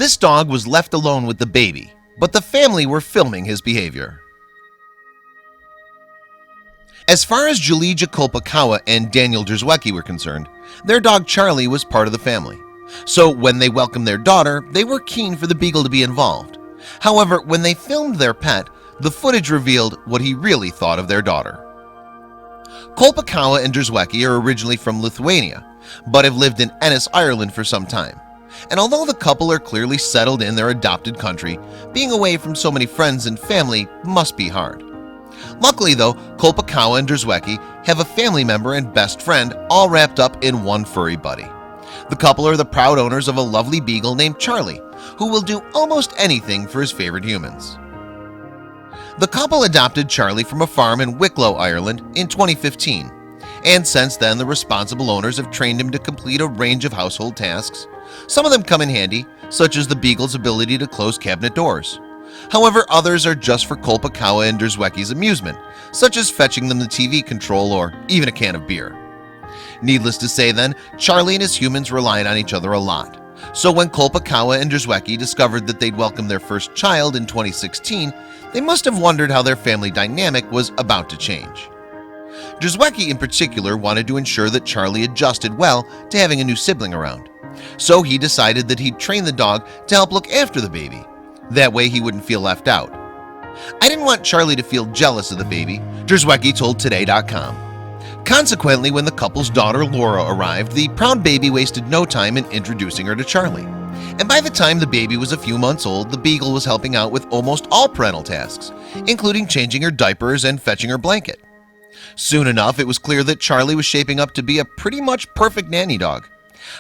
This dog was left alone with the baby, but the family were filming his behavior. As far as Julija Kolpakawa and Daniel Drzewiecki were concerned, their dog Charlie was part of the family. So when they welcomed their daughter, they were keen for the beagle to be involved. However, when they filmed their pet, the footage revealed what he really thought of their daughter. Kolpakawa and Drzewiecki are originally from Lithuania, but have lived in Ennis, Ireland for some time. And although the couple are clearly settled in their adopted country, being away from so many friends and family must be hard. Luckily though, Kolpakawa and Drzewiecki have a family member and best friend all wrapped up in one furry buddy. The couple are the proud owners of a lovely beagle named Charlie, who will do almost anything for his favorite humans. The couple adopted Charlie from a farm in Wicklow, Ireland in 2015, and since then the responsible owners have trained him to complete a range of household tasks. Some of them come in handy, such as the beagle's ability to close cabinet doors. However, others are just for Kolpakawa and Drzewiecki's amusement, such as fetching them the TV control or even a can of beer. Needless to say then, Charlie and his humans relied on each other a lot. So when Kolpakawa and Drzewiecki discovered that they'd welcomed their first child in 2016, they must have wondered how their family dynamic was about to change. Drzewiecki in particular wanted to ensure that Charlie adjusted well to having a new sibling around. So he decided that he'd train the dog to help look after the baby. That way he wouldn't feel left out. "I didn't want Charlie to feel jealous of the baby," Drzewiecki told Today.com. Consequently, when the couple's daughter Laura arrived, the proud baby wasted no time in introducing her to Charlie. And by the time the baby was a few months old, the beagle was helping out with almost all parental tasks, including changing her diapers and fetching her blanket. Soon enough, it was clear that Charlie was shaping up to be a pretty much perfect nanny dog.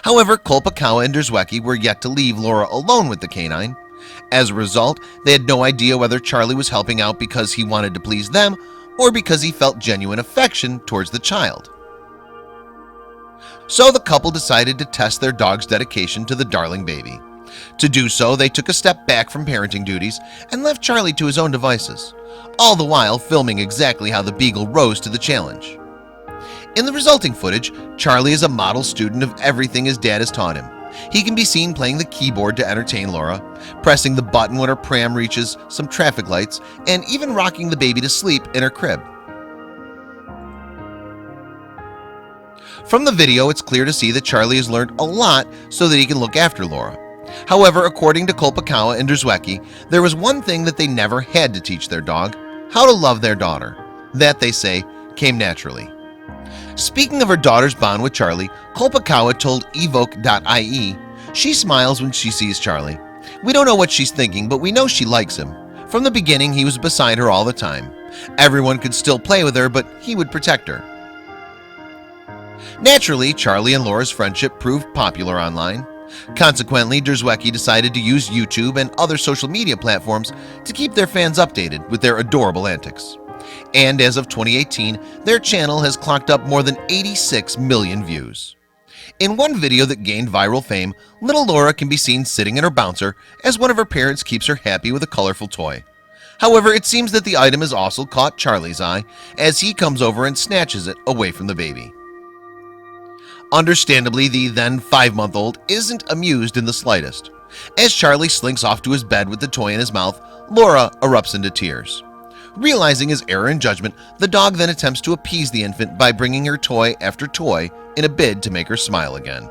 However, Kolpakawa and Drzewiecki were yet to leave Laura alone with the canine. As a result, they had no idea whether Charlie was helping out because he wanted to please them or because he felt genuine affection towards the child. So the couple decided to test their dog's dedication to the darling baby. To do so, they took a step back from parenting duties and left Charlie to his own devices, all the while filming exactly how the beagle rose to the challenge. In the resulting footage, Charlie is a model student of everything his dad has taught him. He can be seen playing the keyboard to entertain Laura, pressing the button when her pram reaches some traffic lights, and even rocking the baby to sleep in her crib. From the video, it's clear to see that Charlie has learned a lot so that he can look after Laura. However, according to Kolpakawa and Drzewiecki, there was one thing that they never had to teach their dog: how to love their daughter. That, they say, came naturally. Speaking of her daughter's bond with Charlie, Kolpakawa told Evoke.ie, "She smiles when she sees Charlie. We don't know what she's thinking, but we know she likes him. From the beginning, he was beside her all the time. Everyone could still play with her, but he would protect her." Naturally, Charlie and Laura's friendship proved popular online. Consequently, Drzewiecki decided to use YouTube and other social media platforms to keep their fans updated with their adorable antics. And as of 2018, their channel has clocked up more than 86 million views. In one video that gained viral fame, little Laura can be seen sitting in her bouncer as one of her parents keeps her happy with a colorful toy. However, it seems that the item has also caught Charlie's eye as he comes over and snatches it away from the baby. Understandably, the then 5-month-old isn't amused in the slightest. As Charlie slinks off to his bed with the toy in his mouth, Laura erupts into tears. Realizing his error in judgment, the dog then attempts to appease the infant by bringing her toy after toy in a bid to make her smile again.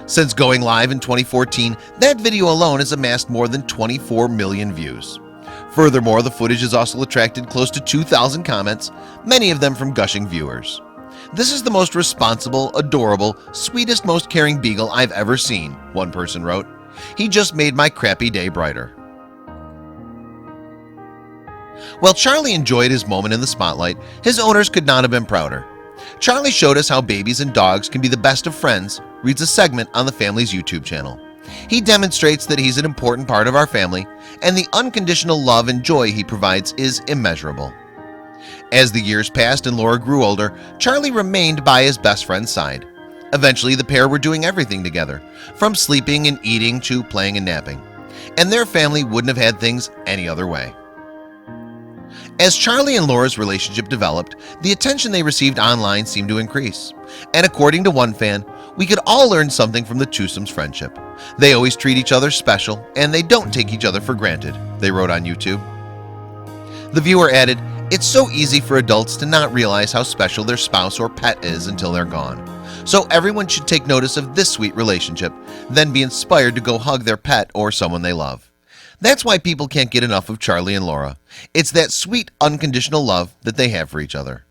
Since going live in 2014, that video alone has amassed more than 24 million views. Furthermore, the footage has also attracted close to 2,000 comments, many of them from gushing viewers. "This is the most responsible, adorable, sweetest, most caring beagle I've ever seen," one person wrote. "He just made my crappy day brighter." While Charlie enjoyed his moment in the spotlight, his owners could not have been prouder. Charlie showed us how babies and dogs can be the best of friends, reads a segment on the family's YouTube channel. He demonstrates that he's an important part of our family, and the unconditional love and joy he provides is immeasurable. As the years passed and Laura grew older, Charlie remained by his best friend's side. Eventually, the pair were doing everything together, from sleeping and eating to playing and napping, and their family wouldn't have had things any other way. As Charlie and Laura's relationship developed, the attention they received online seemed to increase. And according to one fan, We could all learn something from the twosomes' friendship. They always treat each other special, and they don't take each other for granted, they wrote on YouTube. The viewer added, "It's so easy for adults to not realize how special their spouse or pet is until they're gone. So everyone should take notice of this sweet relationship, then be inspired to go hug their pet or someone they love. That's why people can't get enough of Charlie and Laura. It's that sweet unconditional love that they have for each other."